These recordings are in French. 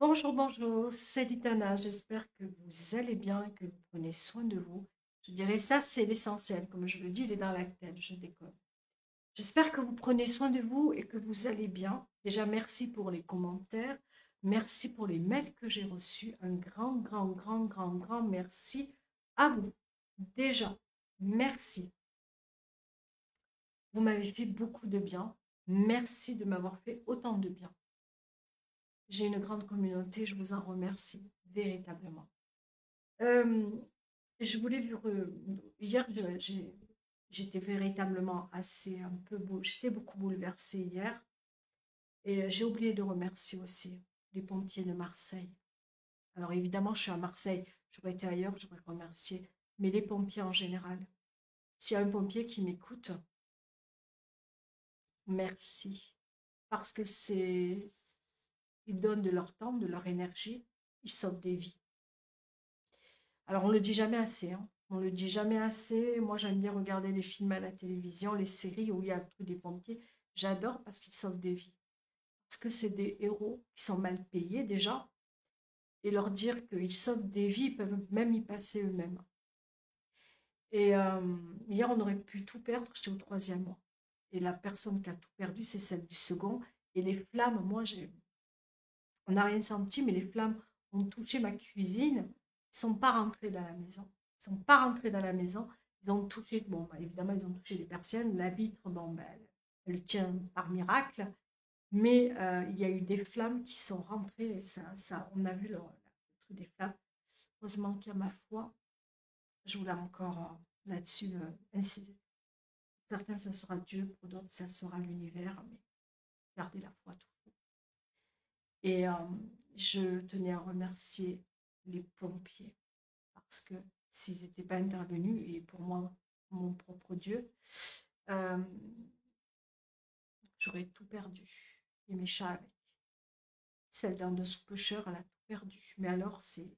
Bonjour, bonjour, c'est Litana. J'espère que vous allez bien et que vous prenez soin de vous. Je dirais ça, c'est l'essentiel. Comme je le dis, il est dans la tête, je déconne. J'espère que vous prenez soin de vous et que vous allez bien. Déjà, merci pour les commentaires. Merci pour les mails que j'ai reçus. Un grand, grand, grand, grand, grand merci à vous. Déjà, merci. Vous m'avez fait beaucoup de bien. Merci de m'avoir fait autant de bien. J'ai une grande communauté, je vous en remercie véritablement. Euh, je voulais vous... Hier, j'étais véritablement assez un peu... J'étais beaucoup bouleversée hier. Et j'ai oublié de remercier aussi les pompiers de Marseille. Alors évidemment, je suis à Marseille. J'aurais été ailleurs, j'aurais remercié. Mais les pompiers en général. S'il y a un pompier qui m'écoute, merci. Parce que c'est... Ils donnent de leur temps, de leur énergie. Ils sauvent des vies. Alors, on le dit jamais assez, hein. On le dit jamais assez. Moi, j'aime bien regarder les films à la télévision, les séries où il y a le truc des pompiers. J'adore parce qu'ils sauvent des vies. Parce que c'est des héros qui sont mal payés déjà. Et leur dire qu'ils sauvent des vies, ils peuvent même y passer eux-mêmes. Et hier, on aurait pu tout perdre. J'étais au troisième mois. Et la personne qui a tout perdu, c'est celle du second. Et les flammes, on n'a rien senti, mais les flammes ont touché ma cuisine. Ils sont pas rentrés dans la maison. Ils sont pas rentrés dans la maison. Ils ont touché, bon, bah, évidemment, ils ont touché les persiennes. La vitre, bon, ben, elle tient par miracle. Mais il y a eu des flammes qui sont rentrées. Et on a vu le truc des flammes. Heureusement qu'il y a ma foi. Je voulais encore là-dessus. Certains, ça sera Dieu. Pour d'autres, ça sera l'univers. Mais gardez la foi toujours. Et je tenais à remercier les pompiers parce que s'ils n'étaient pas intervenus, et pour moi, mon propre Dieu, euh, j'aurais tout perdu. Et mes chats avec. Celle d'un de ce pêcheur, elle a tout perdu. Mais alors, c'est...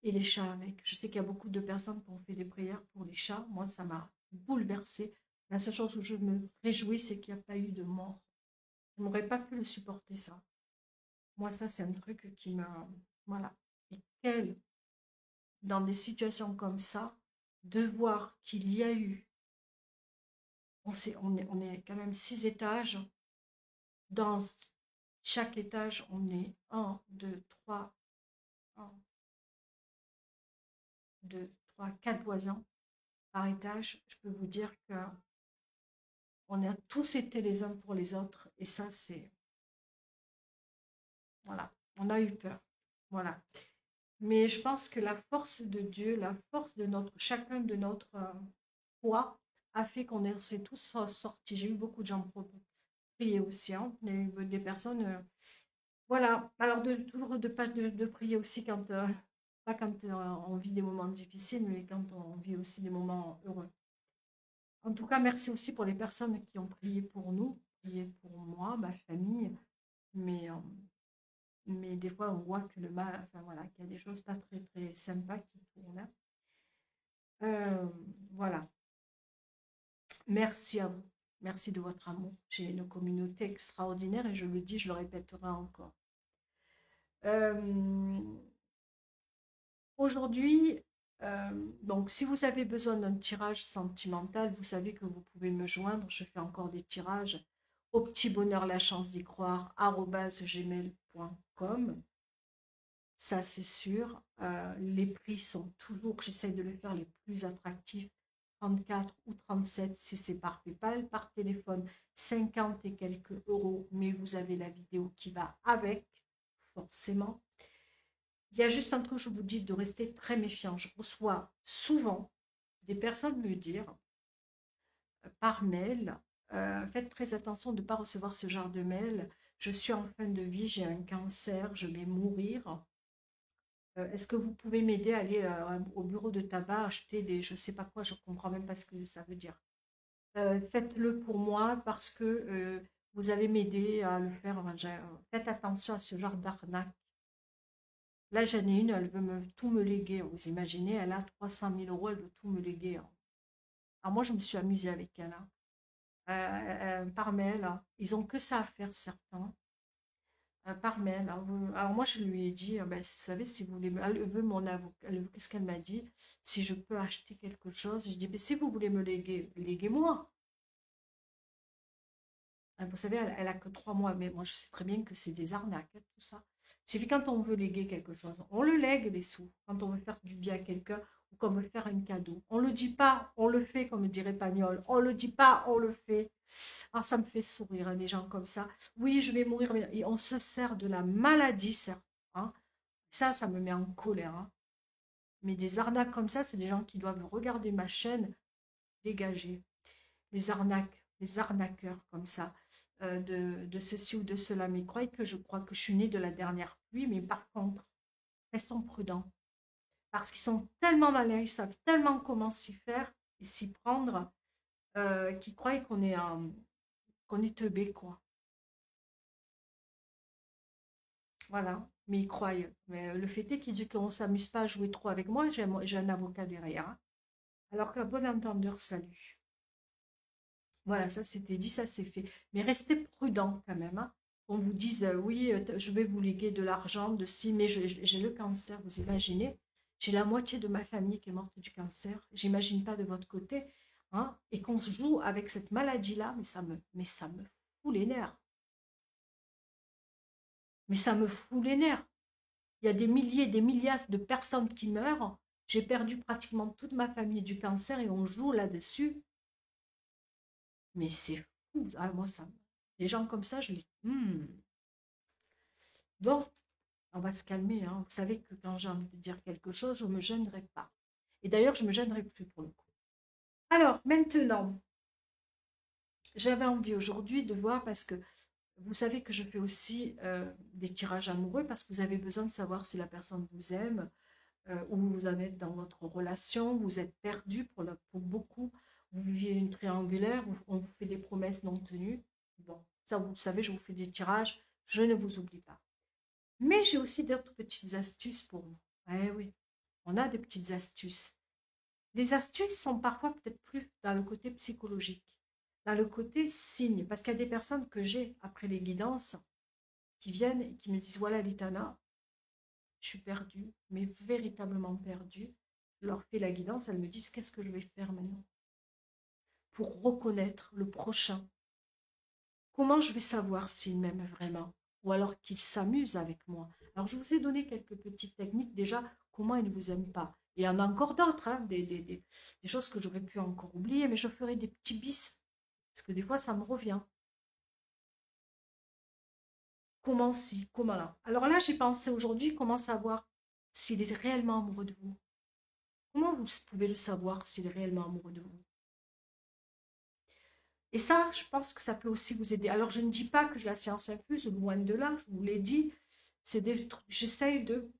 Et les chats avec. Je sais qu'il y a beaucoup de personnes qui ont fait des prières pour les chats. Moi, ça m'a bouleversée. La seule chose où je me réjouis, c'est qu'il n'y a pas eu de mort. Je n'aurais pas pu le supporter, ça. Moi, ça, c'est un truc qui m'a... Voilà. Et quel, dans des situations comme ça, de voir qu'il y a eu... On est quand même 6 étages. Dans chaque étage, on est un, 2, 3, 1, 2, 3, 4 voisins par étage. Je peux vous dire que on a tous été les uns pour les autres. Et ça, c'est... Voilà. On a eu peur. Voilà. Mais je pense que la force de Dieu, la force de chacun de notre foi a fait qu'on s'est tous sortis. J'ai eu beaucoup de gens pour prier aussi, hein. Il y a eu des personnes, voilà. Alors toujours de prier aussi quand, pas quand on vit des moments difficiles, mais quand on vit aussi des moments heureux. En tout cas, merci aussi pour les personnes qui ont prié pour nous, prié pour moi, ma famille, mais, euh, mais des fois on voit que le mal, enfin voilà, qu'il y a des choses pas très très sympas qui tournent. Euh, voilà. Merci à vous. Merci de votre amour. J'ai une communauté extraordinaire et je le dis, je le répéterai encore. Euh, Aujourd'hui, donc si vous avez besoin d'un tirage sentimental, vous savez que vous pouvez me joindre. Je fais encore des tirages au petit bonheur la chance d'y croire @gmail.com. Ça c'est sûr. Les prix sont toujours, j'essaie de les faire les plus attractifs. 34 ou 37 si c'est par PayPal, par téléphone 50 et quelques euros, mais vous avez la vidéo qui va avec, forcément. Il y a juste un truc, je vous dis, de rester très méfiant. Je reçois souvent des personnes me dire par mail, faites très attention de ne pas recevoir ce genre de mail. Je suis en fin de vie, j'ai un cancer, je vais mourir. Est-ce que vous pouvez m'aider à aller au bureau de tabac acheter des, je ne sais pas quoi, je ne comprends même pas ce que ça veut dire. Faites-le pour moi parce que vous allez m'aider à le faire. Enfin, faites attention à ce genre d'arnaque. Là, j'en ai une, elle veut tout me léguer. Vous imaginez, elle a 300 000 euros, elle veut tout me léguer, hein. Alors moi, je me suis amusée avec elle, hein. Par mail, hein. Ils ont que ça à faire, certains. par mail. Alors moi, je lui ai dit, ben, vous savez, si vous voulez, elle veut mon avocat, qu'est-ce qu'elle m'a dit? Si je peux acheter quelque chose, je dis, ben, si vous voulez me léguer, léguez-moi. Vous savez, elle a que 3 mois, mais moi, je sais très bien que c'est des arnaques, hein, tout ça. C'est que quand on veut léguer quelque chose, on le lègue, les sous. Quand on veut faire du bien à quelqu'un ou qu'on veut faire un cadeau. On le dit pas, on le fait, comme dirait Pagnol. On le dit pas, on le fait. Ah, ça me fait sourire, hein, les gens comme ça. Oui, je vais mourir, mais et on se sert de la maladie, certes, hein. Ça me met en colère, hein. Mais des arnaques comme ça, c'est des gens qui doivent regarder ma chaîne, dégager. Les arnaques, les arnaqueurs comme ça, de ceci ou de cela. Mais je crois que je suis née de la dernière pluie, mais par contre, restons prudents. Parce qu'ils sont tellement malins, ils savent tellement comment s'y faire et s'y prendre, qu'ils croient qu'on est teubé, quoi. Voilà, mais ils croient. Mais le fait est qu'ils disent qu'on ne s'amuse pas à jouer trop avec moi, j'ai un avocat derrière, hein. Alors qu'un bon entendeur, salut. Voilà, ça c'était dit, ça c'est fait. Mais restez prudent quand même, hein. On vous dise, oui, je vais vous léguer de l'argent, de si, mais j'ai le cancer, vous imaginez? J'ai la moitié de ma famille qui est morte du cancer. J'imagine pas de votre côté, hein. Et qu'on se joue avec cette maladie-là, mais ça me fout les nerfs. Mais ça me fout les nerfs. Il y a des milliers, des milliards de personnes qui meurent. J'ai perdu pratiquement toute ma famille du cancer et on joue là-dessus. Mais c'est fou. Ah, moi, ça, des gens comme ça, je les... Bon, on va se calmer, hein. Vous savez que quand j'ai envie de dire quelque chose, je ne me gênerai pas. Et d'ailleurs, je ne me gênerai plus pour le coup. Alors, maintenant, j'avais envie aujourd'hui de voir, parce que vous savez que je fais aussi des tirages amoureux, parce que vous avez besoin de savoir si la personne vous aime, où vous en êtes dans votre relation, vous êtes perdu pour beaucoup, vous vivez une triangulaire, on vous fait des promesses non tenues. Bon, ça vous le savez, je vous fais des tirages, je ne vous oublie pas. Mais j'ai aussi d'autres petites astuces pour vous. Eh oui, on a des petites astuces. Les astuces sont parfois peut-être plus dans le côté psychologique, dans le côté signe, parce qu'il y a des personnes que j'ai après les guidances qui viennent et qui me disent, voilà Litana, je suis perdue, mais véritablement perdue. Je leur fais la guidance, elles me disent, qu'est-ce que je vais faire maintenant pour reconnaître le prochain? Comment je vais savoir s'il m'aime vraiment? Ou alors qu'il s'amuse avec moi? Alors, je vous ai donné quelques petites techniques déjà, comment il ne vous aime pas. Et il y en a encore d'autres, hein, des choses que j'aurais pu encore oublier, mais je ferai des petits bis, parce que des fois, ça me revient. Comment si, comment là? Alors là, j'ai pensé aujourd'hui comment savoir s'il est réellement amoureux de vous. Comment vous pouvez le savoir s'il est réellement amoureux de vous? Et ça, je pense que ça peut aussi vous aider. Alors, je ne dis pas que la science infuse, loin de là, je vous l'ai dit, c'est des trucs, j'essaye de,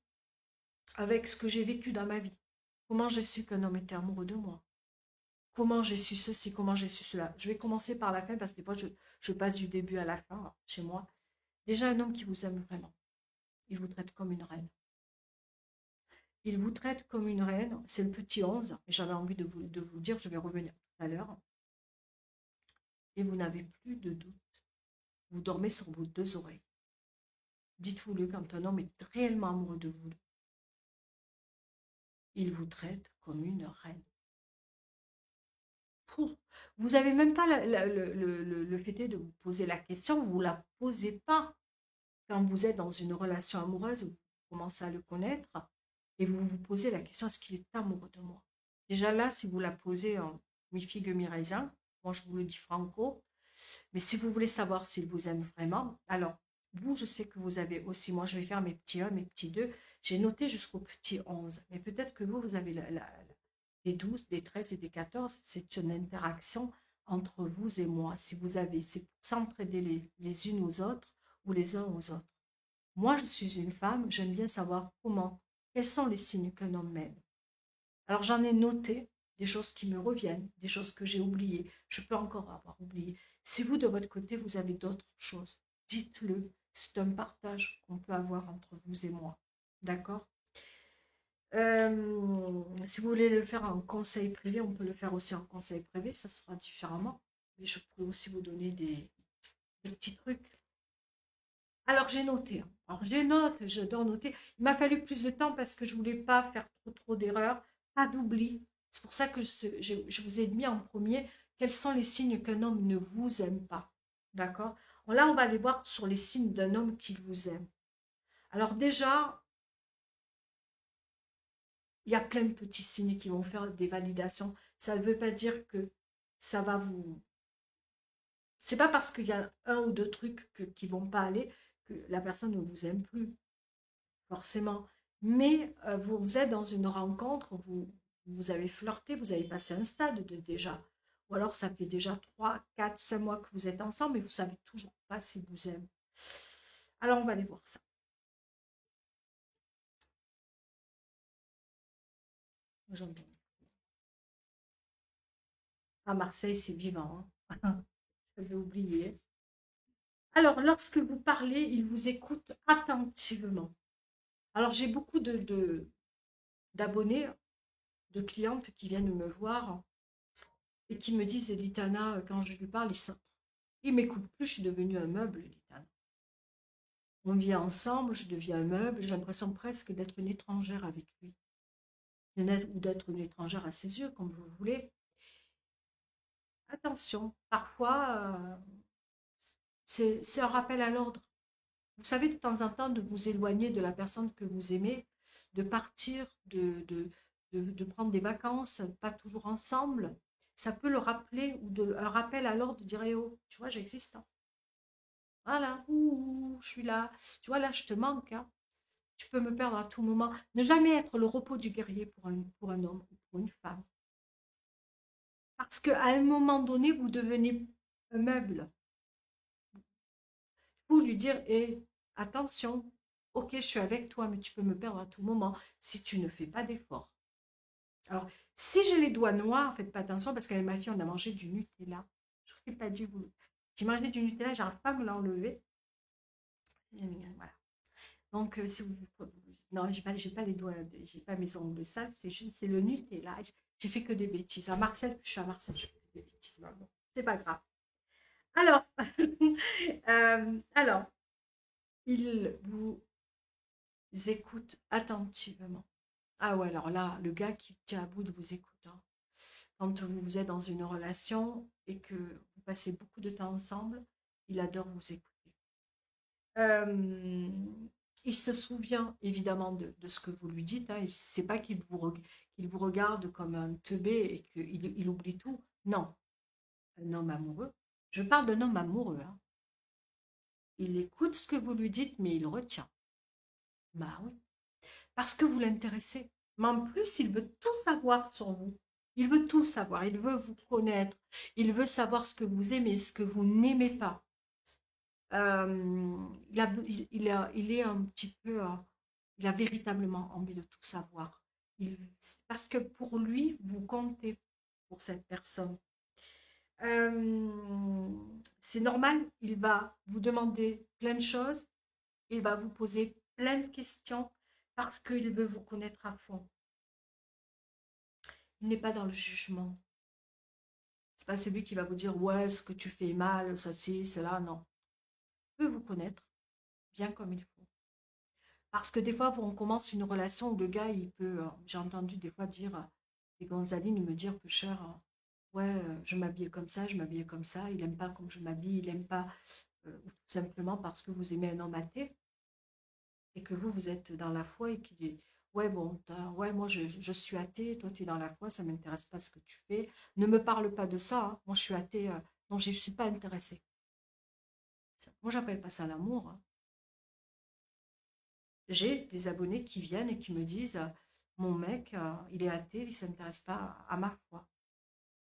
avec ce que j'ai vécu dans ma vie. Comment j'ai su qu'un homme était amoureux de moi? Comment j'ai su ceci? Comment j'ai su cela? Je vais commencer par la fin, parce que des fois, je passe du début à la fin, hein, chez moi. Déjà, un homme qui vous aime vraiment, il vous traite comme une reine. Il vous traite comme une reine, c'est le petit 11, et j'avais envie de vous dire, je vais revenir tout à l'heure, et vous n'avez plus de doute. Vous dormez sur vos deux oreilles. Dites-vous-le, quand un homme est réellement amoureux de vous, il vous traite comme une reine. Pouf. Vous n'avez même pas le fait de vous poser la question, vous ne la posez pas. Quand vous êtes dans une relation amoureuse, vous commencez à le connaître, et vous vous posez la question, est-ce qu'il est amoureux de moi? Déjà là, si vous la posez en mi-figue, mi-raisin, moi je vous le dis franco, mais si vous voulez savoir s'il vous aime vraiment, alors, vous, je sais que vous avez aussi, moi je vais faire mes petits 1, mes petits 2, j'ai noté jusqu'au petit 11, mais peut-être que vous avez des 12, des 13 et des 14, c'est une interaction entre vous et moi, si vous avez, c'est pour s'entraider les unes aux autres ou les uns aux autres. Moi, je suis une femme, j'aime bien savoir comment, quels sont les signes qu'un homme m'aime. Alors j'en ai noté des choses qui me reviennent, des choses que j'ai oubliées. Je peux encore avoir oublié. Si vous, de votre côté, vous avez d'autres choses, dites-le. C'est un partage qu'on peut avoir entre vous et moi. D'accord? Si vous voulez le faire en conseil privé, on peut le faire aussi en conseil privé, ça sera différemment. Mais je pourrais aussi vous donner des petits trucs. Alors j'ai noté, hein. Alors j'ai note, j'adore noter. Il m'a fallu plus de temps parce que je voulais pas faire trop d'erreurs, pas d'oubli. C'est pour ça que je vous ai mis en premier quels sont les signes qu'un homme ne vous aime pas. D'accord? Là, on va aller voir sur les signes d'un homme qui vous aime. Alors déjà, il y a plein de petits signes qui vont faire des validations. Ça ne veut pas dire que ça va vous... C'est pas parce qu'il y a un ou deux trucs qui vont pas aller que la personne ne vous aime plus, forcément. Mais vous êtes dans une rencontre, vous avez flirté, vous avez passé un stade déjà. Ou alors ça fait déjà 3, 4, 5 mois que vous êtes ensemble et vous savez toujours pas s'il vous aime. Alors on va aller voir ça. J'entends. À Marseille, c'est vivant, hein. J'avais oublié. Alors, lorsque vous parlez, il vous écoute attentivement. Alors, j'ai beaucoup d'abonnés, de clientes qui viennent me voir et qui me disent, Litana, quand je lui parle, il m'écoute plus, je suis devenue un meuble, Litana. On vit ensemble, je deviens un meuble, j'ai l'impression presque d'être une étrangère avec lui. Ou d'être une étrangère à ses yeux, comme vous voulez. Attention, parfois, c'est un rappel à l'ordre. Vous savez, de temps en temps, de vous éloigner de la personne que vous aimez, de partir, de prendre des vacances, pas toujours ensemble, ça peut le rappeler, ou un rappel à l'ordre de dire, eh oh, tu vois, j'existe, hein. Voilà, ouh, je suis là. Tu vois, là, je te manque, hein. Tu peux me perdre à tout moment. Ne jamais être le repos du guerrier pour un homme ou pour une femme. Parce qu'à un moment donné, vous devenez un meuble. Pour lui dire, hé, attention, ok, je suis avec toi, mais tu peux me perdre à tout moment si tu ne fais pas d'effort. Alors, si j'ai les doigts noirs, faites pas attention parce qu'avec ma fille, on a mangé du Nutella. Je n'aurais pas dû vous... J'ai mangé du Nutella, j'arrive pas à me l'enlever. Voilà. Donc, si vous... Non, j'ai pas les doigts, j'ai pas mes ongles sales, c'est juste, c'est le Nutella. J'ai fait que des bêtises. À Marseille, je suis à Marseille, je fais que des bêtises. Bon, c'est pas grave. Alors, alors, il vous écoute attentivement. Ah ouais, alors là, le gars qui tient à bout de vous écouter, hein. Quand vous êtes dans une relation et que vous passez beaucoup de temps ensemble, il adore vous écouter. Euh, il se souvient évidemment de ce que vous lui dites, hein. C'est pas qu'il vous regarde comme un teubé et qu'il oublie tout. Non, un homme amoureux. Je parle d'un homme amoureux, hein. Il écoute ce que vous lui dites, mais il retient. Bah oui. Parce que vous l'intéressez. Mais en plus, il veut tout savoir sur vous. Il veut tout savoir. Il veut vous connaître. Il veut savoir ce que vous aimez, ce que vous n'aimez pas. Il est un petit peu... il a véritablement envie de tout savoir. Parce que pour lui, vous comptez pour cette personne. C'est normal, il va vous demander plein de choses. Il va vous poser plein de questions parce qu'il veut vous connaître à fond. Il n'est pas dans le jugement. C'est pas celui qui va vous dire ouais, ce que tu fais mal, ceci, cela, non. Il veut vous connaître bien comme il faut. Parce que des fois, on commence une relation où le gars, il peut, j'ai entendu des fois dire, des Gonzaline me dire, peu cher, ouais, je m'habillais comme ça, je m'habillais comme ça, il n'aime pas comme je m'habille, il n'aime pas, ou tout simplement parce que vous aimez un homme athée, et que vous êtes dans la foi et qu'il est ouais bon ouais moi je suis athée, toi tu es dans la foi, ça m'intéresse pas ce que tu fais, ne me parle pas de ça, hein. Moi je suis athée, non je suis pas intéressée. Moi j'appelle pas ça l'amour, hein. J'ai des abonnés qui viennent et qui me disent mon mec il est athée, il s'intéresse pas à ma foi.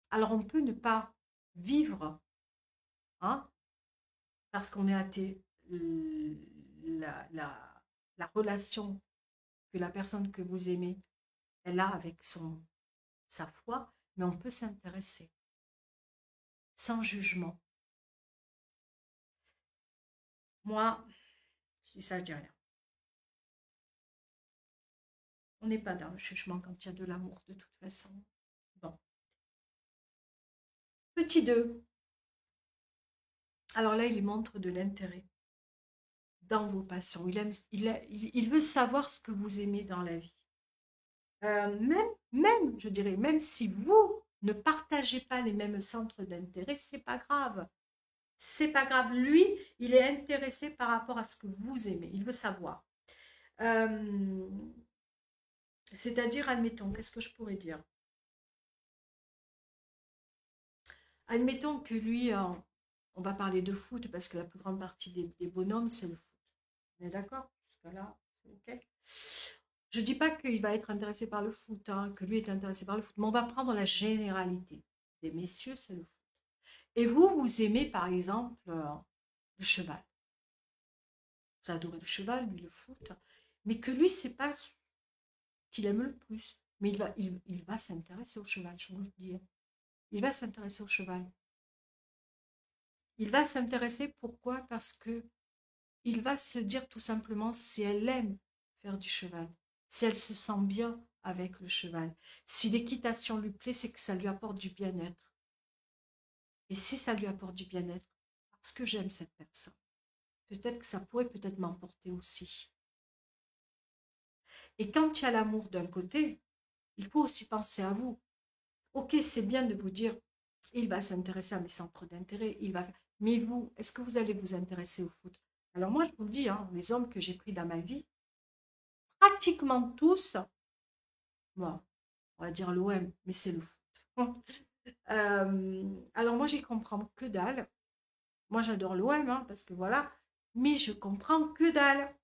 Alors on peut ne pas vivre, hein, parce qu'on est athée, la, la, la relation que la personne que vous aimez elle a avec sa foi, mais on peut s'intéresser sans jugement. Moi, je dis ça, je dis rien. On n'est pas dans le jugement quand il y a de l'amour, de toute façon. Bon. Petit 2. Alors là, il montre de l'intérêt. dans vos passions. Il veut savoir ce que vous aimez dans la vie. Je dirais, même si vous ne partagez pas les mêmes centres d'intérêt, c'est pas grave. C'est pas grave. Lui, il est intéressé par rapport à ce que vous aimez. Il veut savoir. Euh, C'est-à-dire, admettons, qu'est-ce que je pourrais dire? Admettons que lui, on va parler de foot parce que la plus grande partie des bonhommes, c'est le foot. On est d'accord? Jusqu'à là, c'est OK. Je ne dis pas qu'il va être intéressé par le foot, hein, que lui est intéressé par le foot, mais on va prendre la généralité. Des messieurs, c'est le foot. Et vous, vous aimez par exemple le cheval. Vous adorez le cheval, lui le foot, mais que lui, c'est pas ce qu'il aime le plus. Mais il va s'intéresser au cheval, je vous le dis. Il va s'intéresser au cheval. Il va s'intéresser, pourquoi? Parce que il va se dire tout simplement si elle aime faire du cheval, si elle se sent bien avec le cheval. Si l'équitation lui plaît, c'est que ça lui apporte du bien-être. Et si ça lui apporte du bien-être, parce que j'aime cette personne, peut-être que ça pourrait peut-être m'emporter aussi. Et quand il y a l'amour d'un côté, il faut aussi penser à vous. Ok, c'est bien de vous dire, il va s'intéresser à mes centres d'intérêt, mais vous, est-ce que vous allez vous intéresser au foot? Alors moi, je vous le dis, hein, les hommes que j'ai pris dans ma vie, pratiquement tous, bon, on va dire l'OM, mais c'est le foot. Alors moi, j'y comprends que dalle. Moi, j'adore l'OM, hein, parce que voilà, mais je comprends que dalle.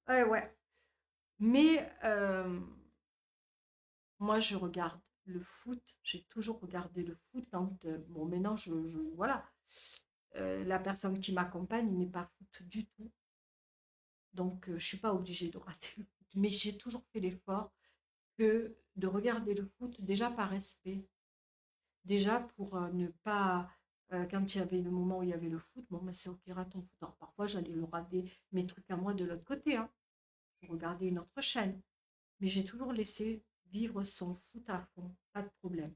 Ouais, ouais. Mais moi, je regarde le foot. J'ai toujours regardé le foot. Quand, bon, maintenant, voilà. La personne qui m'accompagne n'est pas foot du tout. Donc, je ne suis pas obligée de rater le foot. Mais j'ai toujours fait l'effort que de regarder le foot, déjà par respect. Déjà pour ne pas, quand il y avait le moment où il y avait le foot, bon, ben, c'est ok, rate ton foot. Alors, parfois, j'allais le rater mes trucs à moi de l'autre côté, hein. Je regardais une autre chaîne. Mais j'ai toujours laissé vivre son foot à fond, pas de problème.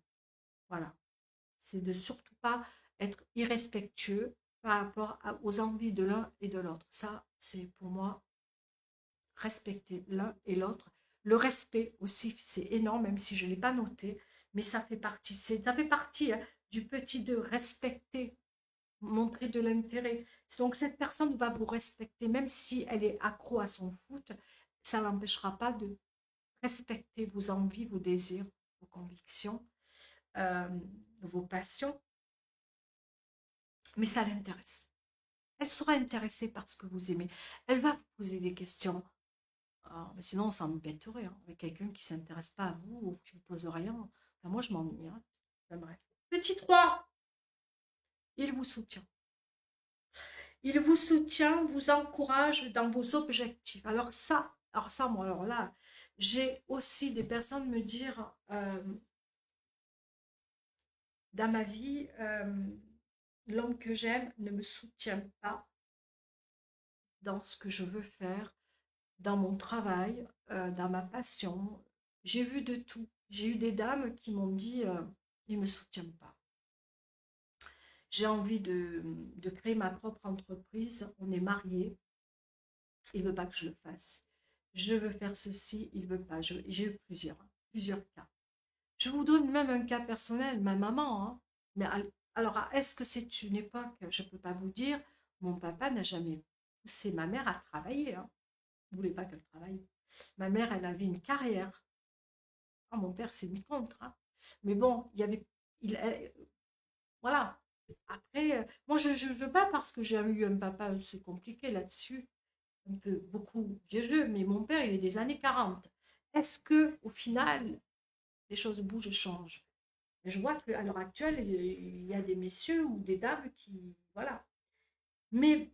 Voilà. C'est de surtout pas être irrespectueux par rapport aux envies de l'un et de l'autre. Ça, c'est pour moi respecter l'un et l'autre. Le respect aussi, c'est énorme, même si je ne l'ai pas noté, mais ça fait partie. Ça fait partie, hein, du petit de respecter, montrer de l'intérêt. Donc cette personne va vous respecter, même si elle est accro à son foot, ça ne l'empêchera pas de respecter vos envies, vos désirs, vos convictions, euh, vos passions, mais ça l'intéresse. Elle sera intéressée par ce que vous aimez. Elle va vous poser des questions. Ah, mais sinon, on s'embêterait, hein, avec quelqu'un qui ne s'intéresse pas à vous ou qui ne vous pose rien. Enfin, moi, je m'ennuie, hein. Enfin, bref. Petit 3, il vous soutient. Il vous soutient, vous encourage dans vos objectifs. Moi, alors là, j'ai aussi des personnes me dire, dans ma vie, l'homme que j'aime ne me soutient pas dans ce que je veux faire, dans mon travail, dans ma passion. J'ai vu de tout. J'ai eu des dames qui m'ont dit, il ne me soutient pas. J'ai envie de créer ma propre entreprise. On est mariés. Il ne veut pas que je le fasse. Je veux faire ceci, il ne veut pas. J'ai eu plusieurs cas. Je vous donne même un cas personnel, ma maman, hein. Mais alors, est-ce que c'est une époque? Je ne peux pas vous dire. Mon papa n'a jamais poussé ma mère à travailler, hein. Il ne voulait pas qu'elle travaille. Ma mère, elle avait une carrière. Ah, mon père s'est mis contre, hein. Mais bon, il y avait... voilà. Après, moi, je ne veux pas parce que j'ai eu un papa, c'est compliqué là-dessus, un peu beaucoup vieux, mais mon père, il est des années 40. Est-ce que au final, les choses bougent et changent? Je vois qu'à l'heure actuelle, il y a des messieurs ou des dames qui... Voilà. Mais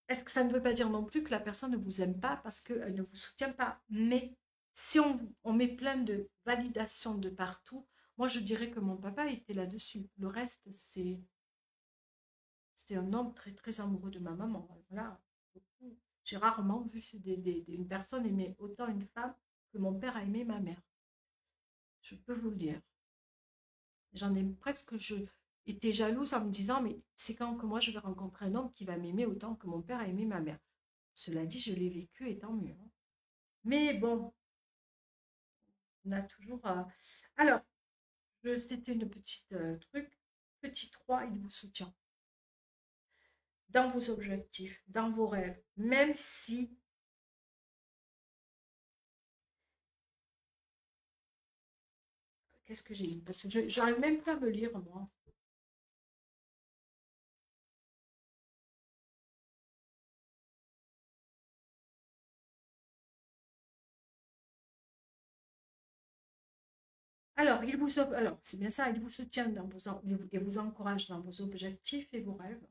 est-ce que ça ne veut pas dire non plus que la personne ne vous aime pas parce qu'elle ne vous soutient pas? Mais si on met plein de validations de partout, moi je dirais que mon papa était là-dessus. Le reste, c'était un homme très très amoureux de ma maman. Voilà. J'ai rarement vu une personne aimer autant une femme que mon père a aimé ma mère. Je peux vous le dire. J'en ai presque, je étais jalouse en me disant, mais c'est quand que moi je vais rencontrer un homme qui va m'aimer autant que mon père a aimé ma mère. Cela dit, je l'ai vécu et tant mieux, hein. Mais bon, on a toujours... Alors, c'était une petite truc. Petit 3, il vous soutient dans vos objectifs, dans vos rêves, même si... Qu'est-ce que j'ai dit? Parce que je n'arrive même plus à me lire, moi. Alors, alors c'est bien ça, il vous soutient dans et vous encourage dans vos objectifs et vos rêves,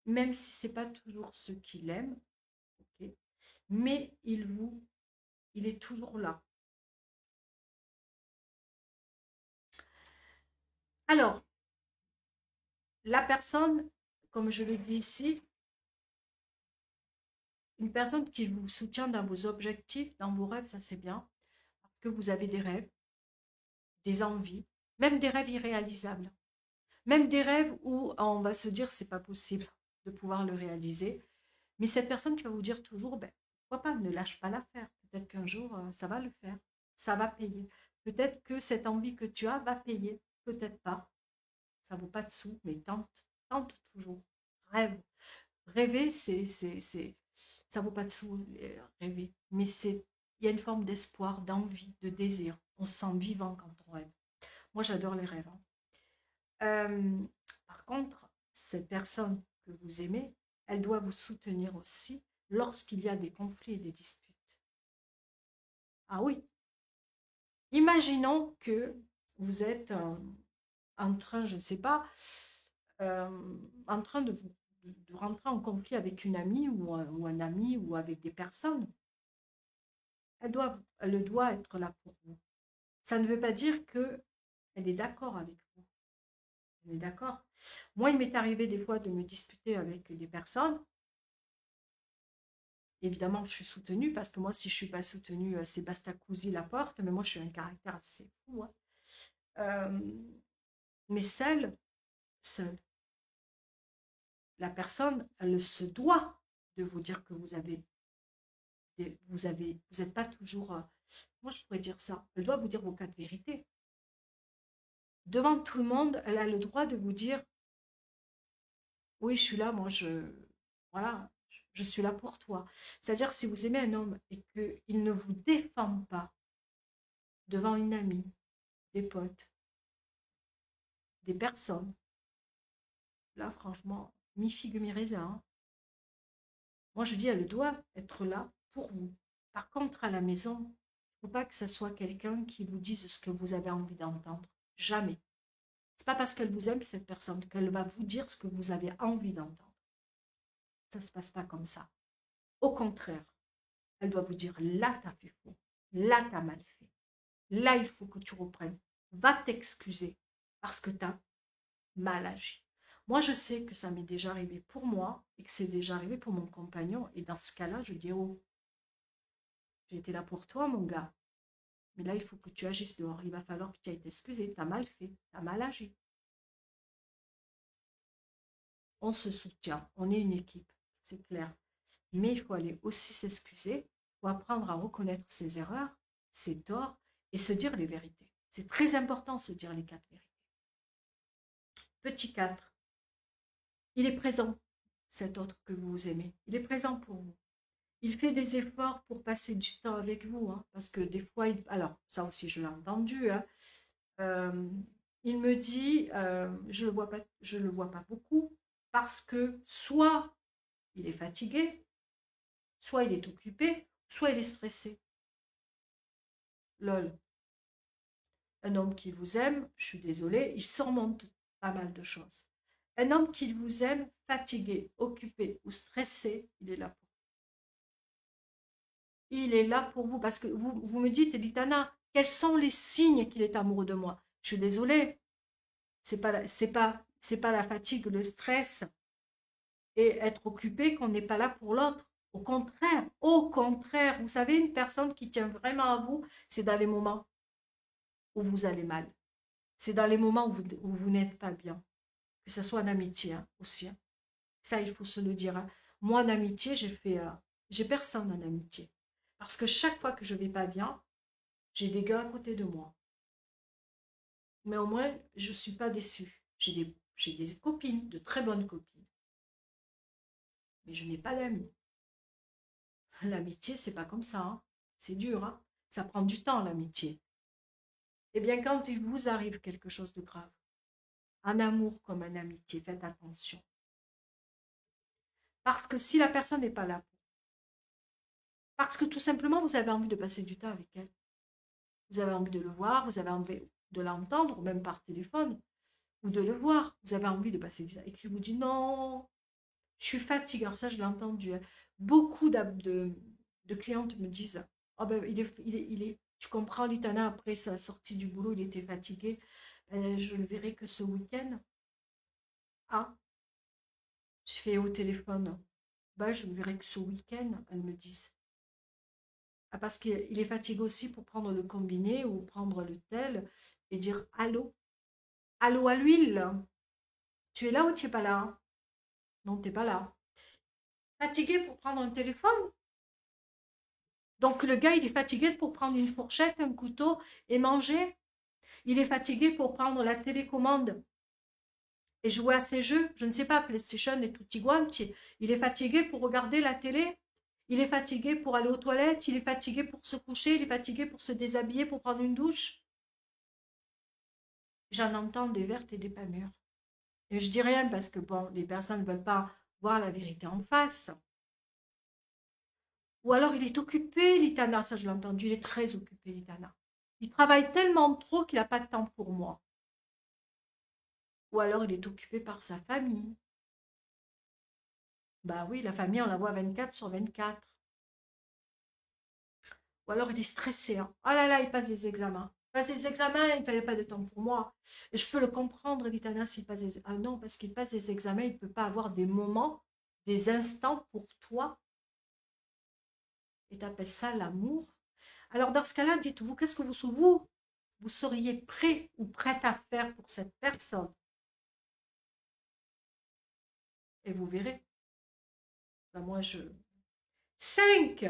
même si ce n'est pas toujours ce qu'il aime, ok, mais il est toujours là. Alors, la personne, comme je le dis ici, une personne qui vous soutient dans vos objectifs, dans vos rêves, ça c'est bien, parce que vous avez des rêves, des envies, même des rêves irréalisables, même des rêves où on va se dire c'est pas possible de pouvoir le réaliser, mais cette personne qui va vous dire toujours, ben, pourquoi pas, ne lâche pas l'affaire, peut-être qu'un jour ça va le faire, ça va payer, peut-être que cette envie que tu as va payer, peut-être pas, ça vaut pas de sous, mais tente toujours, rêve. Rêver, ça vaut pas de sous, rêver. Mais il y a une forme d'espoir, d'envie, de désir. On se sent vivant quand on rêve. Moi, j'adore les rêves, hein. Par contre, cette personne que vous aimez, elle doit vous soutenir aussi lorsqu'il y a des conflits et des disputes. Ah oui, imaginons que vous êtes en train, je ne sais pas, euh, en train de rentrer en conflit avec une amie ou un ami ou avec des personnes. Elle doit être là pour vous. Ça ne veut pas dire que elle est d'accord avec vous. Elle est d'accord. Moi, il m'est arrivé des fois de me disputer avec des personnes. Évidemment, je suis soutenue parce que moi, si je ne suis pas soutenue, c'est bastacousi la porte. Mais moi, je suis un caractère assez fou, hein. Euh, mais seule, la personne, elle se doit de vous dire que vous n'êtes pas toujours, moi je pourrais dire ça, elle doit vous dire vos quatre vérités. Devant tout le monde, elle a le droit de vous dire, oui, je suis là, voilà, je suis là pour toi. C'est-à-dire, si vous aimez un homme et qu'il ne vous défend pas devant une amie, des potes, des personnes, là, franchement, mi-figue, mi-raisin, hein. Moi, je dis, elle doit être là pour vous. Par contre, à la maison, il ne faut pas que ce soit quelqu'un qui vous dise ce que vous avez envie d'entendre. Jamais. C'est pas parce qu'elle vous aime, cette personne, qu'elle va vous dire ce que vous avez envie d'entendre. Ça ne se passe pas comme ça. Au contraire, elle doit vous dire, là, tu as fait faux. Là, tu as mal fait. Là, il faut que tu reprennes. Va t'excuser parce que tu as mal agi. Moi, je sais que ça m'est déjà arrivé pour moi et que c'est déjà arrivé pour mon compagnon. Et dans ce cas-là, je dis, oh, j'ai été là pour toi, mon gars. Mais là, il faut que tu agisses dehors. Il va falloir que tu ailles t'excuser. Tu as mal fait. Tu as mal agi. On se soutient. On est une équipe. C'est clair. Mais il faut aller aussi s'excuser. Il faut apprendre à reconnaître ses erreurs, ses torts et se dire les vérités. C'est très important de se dire les quatre vérités. Petit 4. Il est présent, cet autre que vous aimez. Il est présent pour vous. Il fait des efforts pour passer du temps avec vous, hein, parce que des fois, alors ça aussi je l'ai entendu, hein, euh, il me dit, je le vois pas beaucoup, parce que soit il est fatigué, soit il est occupé, soit il est stressé. Lol, un homme qui vous aime, je suis désolée, il surmonte pas mal de choses. Un homme qui vous aime, fatigué, occupé ou stressé, il est là pour vous. Il est là pour vous parce que vous me dites, Elitana, quels sont les signes qu'il est amoureux de moi? Je suis désolée, c'est pas la fatigue, le stress et être occupé qu'on n'est pas là pour l'autre. Au contraire, vous savez, une personne qui tient vraiment à vous, c'est dans les moments où vous allez mal. C'est dans les moments où vous n'êtes pas bien. Que ce soit en amitié, hein, aussi, hein. Ça, il faut se le dire, hein. Moi, en amitié, j'ai personne en amitié. Parce que chaque fois que je vais pas bien, j'ai des gars à côté de moi. Mais au moins, je suis pas déçue. J'ai des copines, de très bonnes copines. Mais je n'ai pas d'amis. L'amitié, c'est pas comme ça, hein. C'est dur, hein. Ça prend du temps, l'amitié. Eh bien, quand il vous arrive quelque chose de grave, en amour comme en amitié, faites attention. Parce que si la personne n'est pas là, parce que tout simplement, vous avez envie de passer du temps avec elle. Vous avez envie de le voir, vous avez envie de l'entendre, même par téléphone, ou de le voir. Vous avez envie de passer du temps. Et qu'il vous dit non, je suis fatiguée. Alors ça, je l'ai entendu, hein. Beaucoup de clientes me disent, oh ben, tu comprends, Litana, après sa sortie du boulot, il était fatigué. Je le verrai que ce week-end. Ah, je fais au téléphone. Ben, je ne verrai que ce week-end, elles me disent. Ah, parce qu'il est fatigué aussi pour prendre le combiné ou prendre le tel et dire allô, allô à l'huile. Tu es là ou tu n'es pas là? Non, tu n'es pas là. Fatigué pour prendre un téléphone? Donc le gars, il est fatigué pour prendre une fourchette, un couteau et manger. Il est fatigué pour prendre la télécommande et jouer à ses jeux. Je ne sais pas, PlayStation et tout quanti. Il est fatigué pour regarder la télé. Il est fatigué pour aller aux toilettes. Il est fatigué pour se coucher. Il est fatigué pour se déshabiller, pour prendre une douche. J'en entends des vertes et des pas mûres. Et je dis rien parce que bon, les personnes ne veulent pas voir la vérité en face. Ou alors il est occupé, Litana, ça je l'ai entendu, il est très occupé, Litana. Il travaille tellement trop qu'il n'a pas de temps pour moi. Ou alors il est occupé par sa famille. Bah oui, la famille, on la voit 24/24. Ou alors il est stressé, hein. Oh là là, il passe des examens. Il passe des examens, il ne fallait pas de temps pour moi. Et je peux le comprendre, Litana, s'il passe des... Ah non, parce qu'il passe des examens, il ne peut pas avoir des moments, des instants pour toi. Et tu appelles ça l'amour? Alors dans ce cas-là, dites-vous, qu'est-ce que vous seriez prêt ou prête à faire pour cette personne? Et vous verrez. Ben moi, je... 5.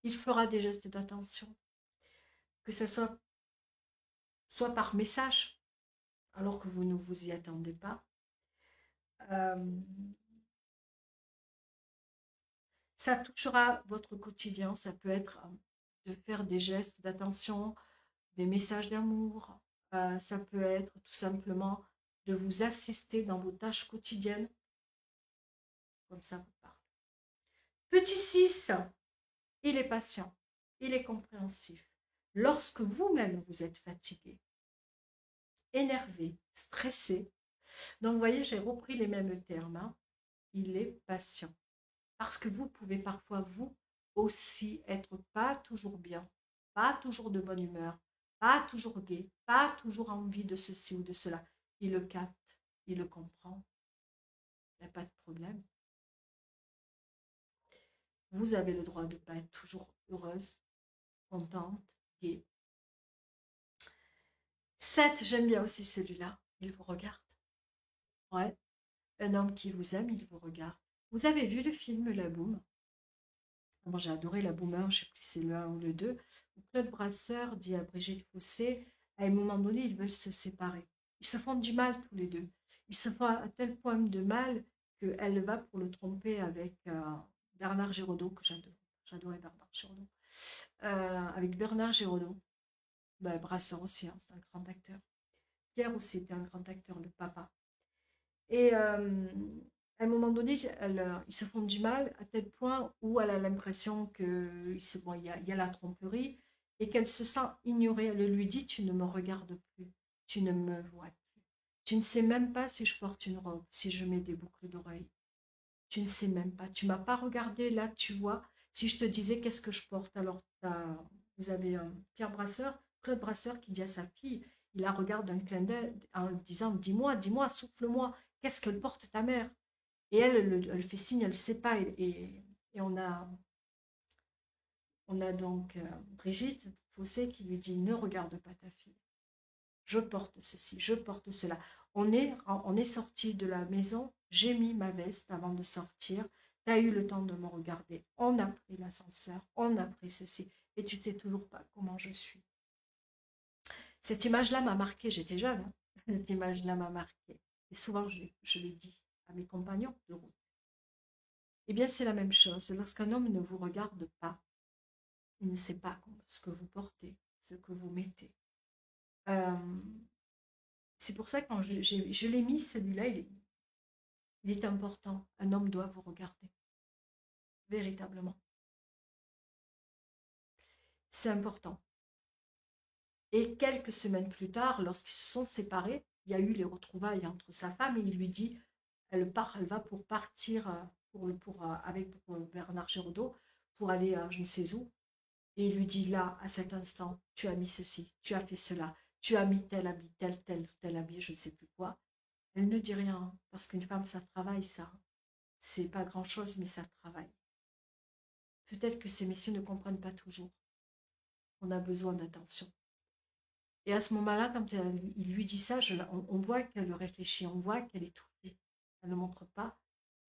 Il fera des gestes d'attention. Que ce soit par message, alors que vous ne vous y attendez pas. Euh, ça touchera votre quotidien. Ça peut être de faire des gestes d'attention, des messages d'amour. Ça peut être tout simplement de vous assister dans vos tâches quotidiennes. Comme ça, vous parlez. Petit 6, il est patient, il est compréhensif. Lorsque vous-même vous êtes fatigué, énervé, stressé, donc vous voyez, j'ai repris les mêmes termes, hein. Il est patient. Parce que vous pouvez parfois, vous aussi, être pas toujours bien, pas toujours de bonne humeur, pas toujours gai, pas toujours envie de ceci ou de cela. Il le capte, il le comprend, il n'y a pas de problème. Vous avez le droit de ne pas être toujours heureuse, contente, gaie. 7, j'aime bien aussi celui-là. Il vous regarde. Ouais, un homme qui vous aime, il vous regarde. Vous avez vu le film La Boum? Moi, j'ai adoré La Boum 1, je ne sais plus si c'est le 1 ou le 2. Claude Brasseur dit à Brigitte Fossé, à un moment donné, ils veulent se séparer. Ils se font du mal tous les deux. Ils se font à tel point de mal qu'elle va pour le tromper avec Bernard Giraudot, que j'adore. J'adorais Bernard Giraudot. Avec Bernard Giraudot. Ben, Brasseur aussi, hein, c'est un grand acteur. Pierre aussi était un grand acteur, le papa. Et à un moment donné, ils se font du mal à tel point où elle a l'impression que bon, y a la tromperie et qu'elle se sent ignorée. Elle lui dit, tu ne me regardes plus, tu ne me vois plus. Tu ne sais même pas si je porte une robe, si je mets des boucles d'oreilles. Tu ne sais même pas. Tu m'as pas regardé, là, tu vois. Si je te disais qu'est-ce que je porte, alors vous avez Pierre Brasseur, Claude Brasseur qui dit à sa fille, il la regarde d'un clin d'œil en disant, dis-moi, souffle-moi, qu'est-ce qu'elle porte ta mère? Et elle fait signe, elle ne sait pas. Et on a donc Brigitte Fossé qui lui dit, ne regarde pas ta fille. Je porte ceci, je porte cela. On est sorti de la maison, j'ai mis ma veste avant de sortir, tu as eu le temps de me regarder, on a pris l'ascenseur, on a pris ceci, et tu sais toujours pas comment je suis. Cette image-là m'a marqué, j'étais jeune, hein. Cette image-là m'a marqué. Et souvent, je l'ai dit à mes compagnons de route. Eh bien, c'est la même chose. Lorsqu'un homme ne vous regarde pas, il ne sait pas ce que vous portez, ce que vous mettez. Euh, c'est pour ça que quand je l'ai mis, celui-là, il est important. Un homme doit vous regarder, véritablement. C'est important. Et quelques semaines plus tard, lorsqu'ils se sont séparés, il y a eu les retrouvailles entre sa femme et il lui dit, elle va pour partir avec Bernard Giraudot pour aller à je ne sais où. Et il lui dit là, à cet instant, tu as mis ceci, tu as fait cela, tu as mis tel habit, tel habit, je ne sais plus quoi. Elle ne dit rien, parce qu'une femme, ça travaille, ça. C'est pas grand-chose, mais ça travaille. Peut-être que ces messieurs ne comprennent pas toujours. On a besoin d'attention. Et à ce moment-là, quand il lui dit ça, on voit qu'elle réfléchit, on voit qu'elle est touchée. Elle ne montre pas,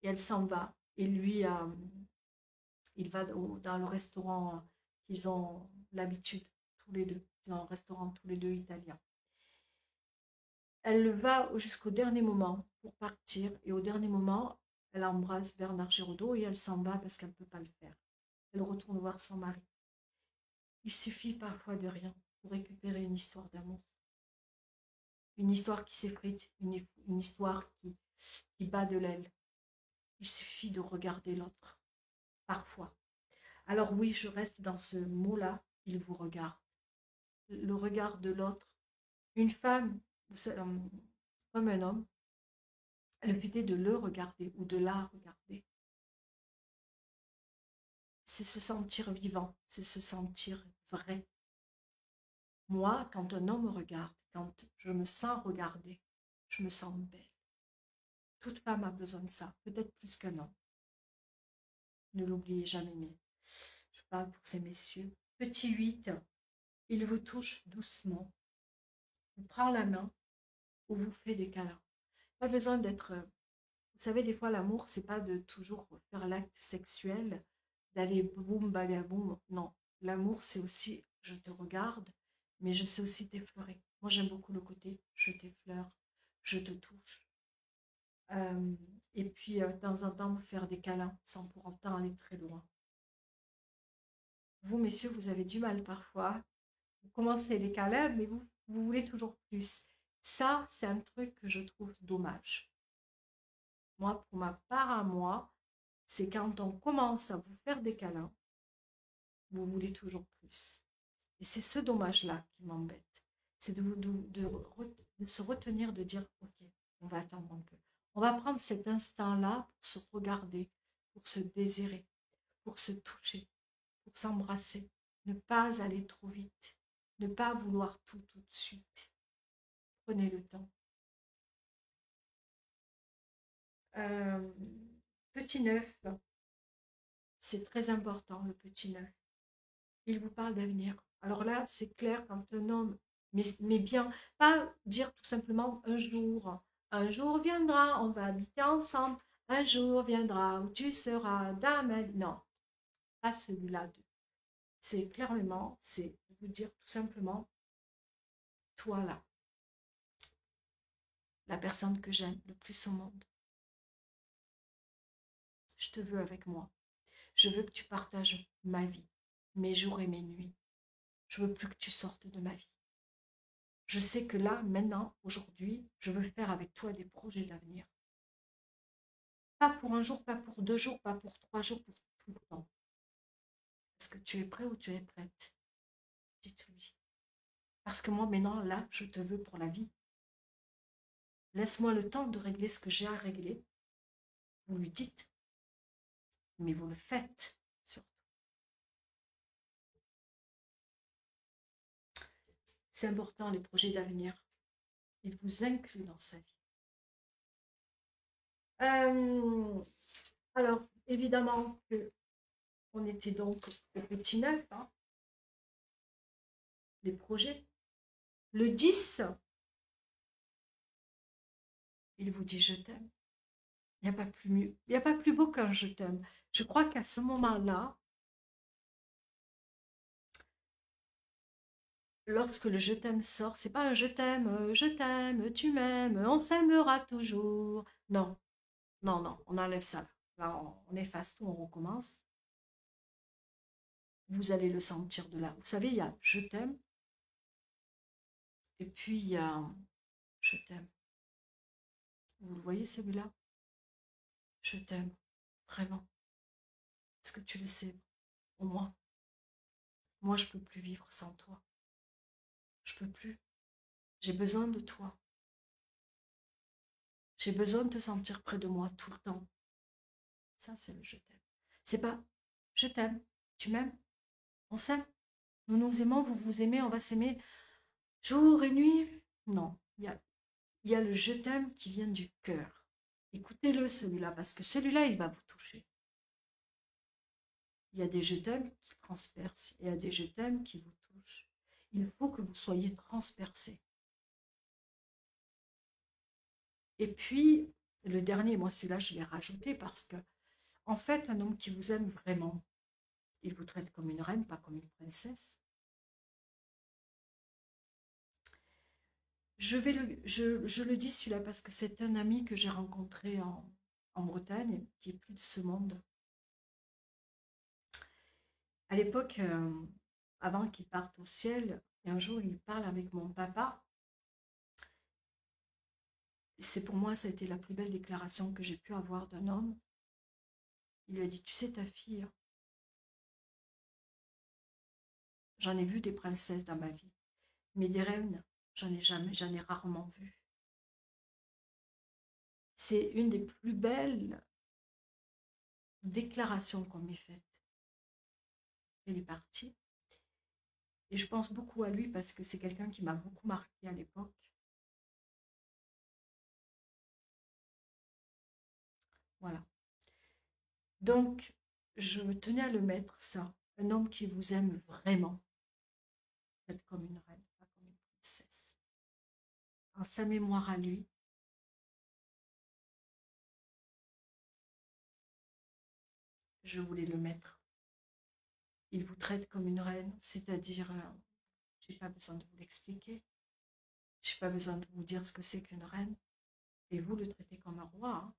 et elle s'en va. Et lui, il va dans le restaurant qu'ils ont l'habitude, tous les deux. Ils ont un restaurant tous les deux italien. Elle va jusqu'au dernier moment pour partir, et au dernier moment, elle embrasse Bernard Giraudot et elle s'en va parce qu'elle ne peut pas le faire. Elle retourne voir son mari. Il suffit parfois de rien pour récupérer une histoire d'amour. Une histoire qui s'effrite, une histoire qui bat de l'aile. Il suffit de regarder l'autre, parfois. Alors oui, je reste dans ce mot-là, il vous regarde. Le regard de l'autre. Une femme, comme un homme, le fait est de le regarder ou de la regarder. C'est se sentir vivant, c'est se sentir vrai. Moi, quand un homme me regarde, quand je me sens regarder, je me sens belle. Toute femme a besoin de ça, peut-être plus qu'un homme. Ne l'oubliez jamais, mais je parle pour ces messieurs. Petit 8, il vous touche doucement, vous prend la main ou vous fait des câlins. Pas besoin d'être... Vous savez, des fois, l'amour, c'est pas de toujours faire l'acte sexuel, d'aller boum, bagaboum. Non, l'amour, c'est aussi, je te regarde, mais je sais aussi t'effleurer. Moi, j'aime beaucoup le côté, je t'effleure, je te touche. Et puis, de temps en temps, faire des câlins, sans pour autant aller très loin. Vous, messieurs, vous avez du mal parfois. Vous commencez les câlins, mais vous voulez toujours plus. Ça, c'est un truc que je trouve dommage. Moi, pour ma part à moi, c'est quand on commence à vous faire des câlins, vous voulez toujours plus. Et c'est ce dommage-là qui m'embête. C'est de se retenir, de dire, ok, on va attendre un peu. On va prendre cet instant-là pour se regarder, pour se désirer, pour se toucher, pour s'embrasser. Ne pas aller trop vite. Ne pas vouloir tout de suite. Prenez le temps. Petit 9, c'est très important, le petit 9. Il vous parle d'avenir. Alors là, c'est clair quand un homme, mais bien, pas dire tout simplement un jour viendra, on va habiter ensemble, un jour viendra où tu seras dame. Non, pas celui-là. C'est clairement, c'est vous dire tout simplement, toi là, la personne que j'aime le plus au monde, je te veux avec moi. Je veux que tu partages ma vie, mes jours et mes nuits. Je veux plus que tu sortes de ma vie. Je sais que là, maintenant, aujourd'hui, je veux faire avec toi des projets d'avenir. Pas pour un jour, pas pour 2 jours, pas pour 3 jours, pour tout le temps. Est-ce que tu es prêt ou tu es prête? Dites-lui. Parce que moi, maintenant, là, je te veux pour la vie. Laisse-moi le temps de régler ce que j'ai à régler. Vous lui dites, mais vous le faites surtout. C'est important, les projets d'avenir. Il vous inclut dans sa vie. Alors, évidemment que on était donc au petit 9, hein, les projets. Le 10, il vous dit je t'aime. Il n'y a pas plus mieux, il n'y a pas plus beau qu'un je t'aime. Je crois qu'à ce moment-là, lorsque le je t'aime sort, c'est pas un je t'aime, tu m'aimes, on s'aimera toujours. Non, non, non, on enlève ça. Là, on efface tout, on recommence. Vous allez le sentir de là. Vous savez, il y a je t'aime, et puis il y a je t'aime. Vous le voyez celui-là? Je t'aime, vraiment. Est-ce que tu le sais? Au moins, moi je peux plus vivre sans toi. Je peux plus. J'ai besoin de toi. J'ai besoin de te sentir près de moi tout le temps. Ça, c'est le je t'aime. C'est pas je t'aime, tu m'aimes, on s'aime, nous nous aimons, vous vous aimez, on va s'aimer jour et nuit. Non, il y a le je t'aime qui vient du cœur. Écoutez-le celui-là, parce que celui-là, il va vous toucher. Il y a des je t'aime qui transpercent, il y a des je t'aime qui vous touchent. Il faut que vous soyez transpercés. Et puis, le dernier, moi celui-là, je l'ai rajouté parce que, en fait, un homme qui vous aime vraiment, il vous traite comme une reine, pas comme une princesse. Je le dis celui-là parce que c'est un ami que j'ai rencontré en Bretagne, qui est plus de ce monde. À l'époque, avant qu'il parte au ciel, et un jour il parle avec mon papa. C'est pour moi, ça a été la plus belle déclaration que j'ai pu avoir d'un homme. Il lui a dit, tu sais ta fille, j'en ai vu des princesses dans ma vie, mais des reines, j'en ai rarement vu. C'est une des plus belles déclarations qu'on m'ait faites. Elle est partie. Et je pense beaucoup à lui parce que c'est quelqu'un qui m'a beaucoup marqué à l'époque. Voilà. Donc, je tenais à le mettre, ça. Un homme qui vous aime vraiment. Faites comme une reine, pas comme une princesse. En sa mémoire à lui, je voulais le mettre. Il vous traite comme une reine, c'est-à-dire, j'ai pas besoin de vous l'expliquer. J'ai pas besoin de vous dire ce que c'est qu'une reine. Et vous le traitez comme un roi, hein.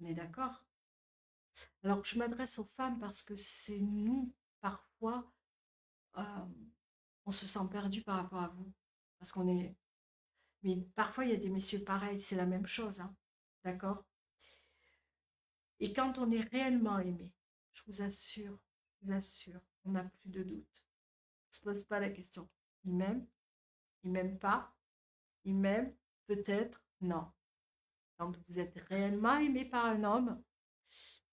On est d'accord? Alors, je m'adresse aux femmes parce que c'est nous, parfois, euh, on se sent perdu par rapport à vous. Parce qu'on est... Mais parfois, il y a des messieurs pareils, c'est la même chose, hein. D'accord? Et quand on est réellement aimé, je vous assure, on n'a plus de doute. On ne se pose pas la question. Il m'aime pas, il m'aime, peut-être, non. Quand vous êtes réellement aimé par un homme,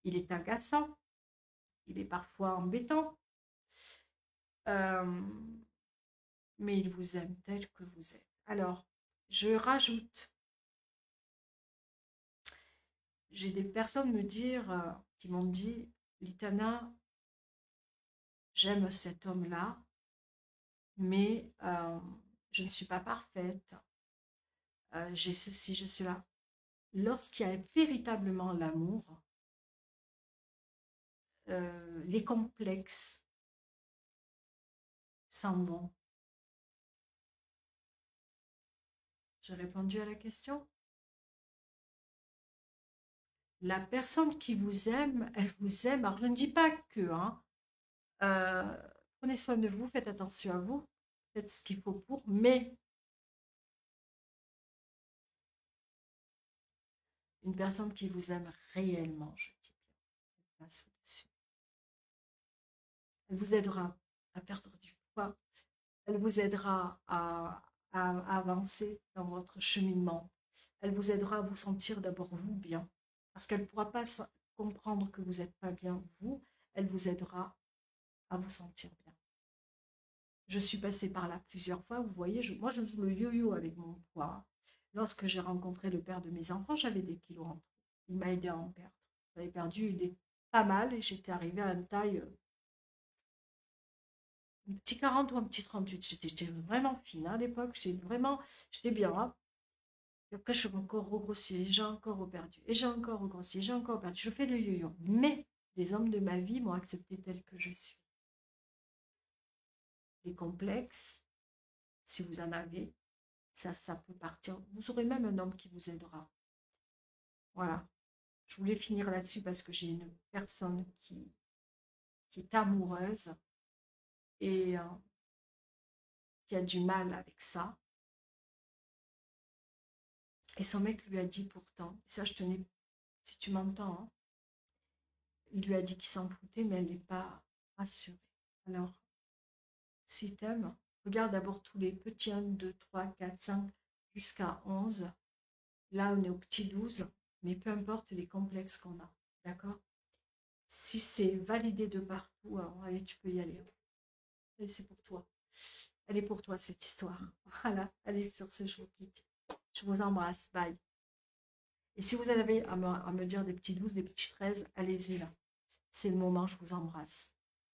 il est agaçant, il est parfois embêtant, euh, mais il vous aime tel que vous êtes. Alors, je rajoute, j'ai des personnes me dire, qui m'ont dit, Litana, j'aime cet homme-là, mais je ne suis pas parfaite, j'ai ceci, j'ai cela. Lorsqu'il y a véritablement l'amour, les complexes s'en vont. J'ai répondu à la question. La personne qui vous aime, elle vous aime. Alors, je ne dis pas que, hein, euh, prenez soin de vous, faites attention à vous, faites ce qu'il faut pour, mais une personne qui vous aime réellement, je dis bien, elle passe au-dessus. Elle vous aidera à perdre du poids, elle vous aidera à avancer dans votre cheminement, elle vous aidera à vous sentir d'abord vous bien, parce qu'elle ne pourra pas comprendre que vous n'êtes pas bien vous, elle vous aidera à vous sentir bien. Je suis passée par là plusieurs fois, vous voyez, moi je joue le yo-yo avec mon poids. Lorsque j'ai rencontré le père de mes enfants, j'avais des kilos en trop. Il m'a aidé à en perdre. J'avais perdu pas mal et j'étais arrivée à une taille, un petit 40 ou un petit 38. J'étais vraiment fine, hein, à l'époque, j'étais bien, hein. Puis après, je vais encore regrossir, j'ai encore reperdu, et j'ai encore regrossi, j'ai encore perdu. Je fais le yo-yo. Mais les hommes de ma vie m'ont accepté tel que je suis. Les complexes, si vous en avez, ça peut partir. Vous aurez même un homme qui vous aidera. Voilà. Je voulais finir là-dessus parce que j'ai une personne qui est amoureuse et qui a du mal avec ça. Et son mec lui a dit pourtant, et ça je tenais, si tu m'entends, hein, il lui a dit qu'il s'en foutait, mais elle n'est pas rassurée. Alors, si t'aimes, regarde d'abord tous les petits 1, 2, 3, 4, 5, jusqu'à 11. Là, on est au petit 12, mais peu importe les complexes qu'on a, d'accord? Si c'est validé de partout, alors allez, tu peux y aller. Et c'est pour toi. Elle est pour toi, cette histoire. Voilà, allez, sur ce, je vous quitte. Je vous embrasse, bye. Et si vous avez à me dire des petits 12, des petits 13, allez-y là. C'est le moment, je vous embrasse.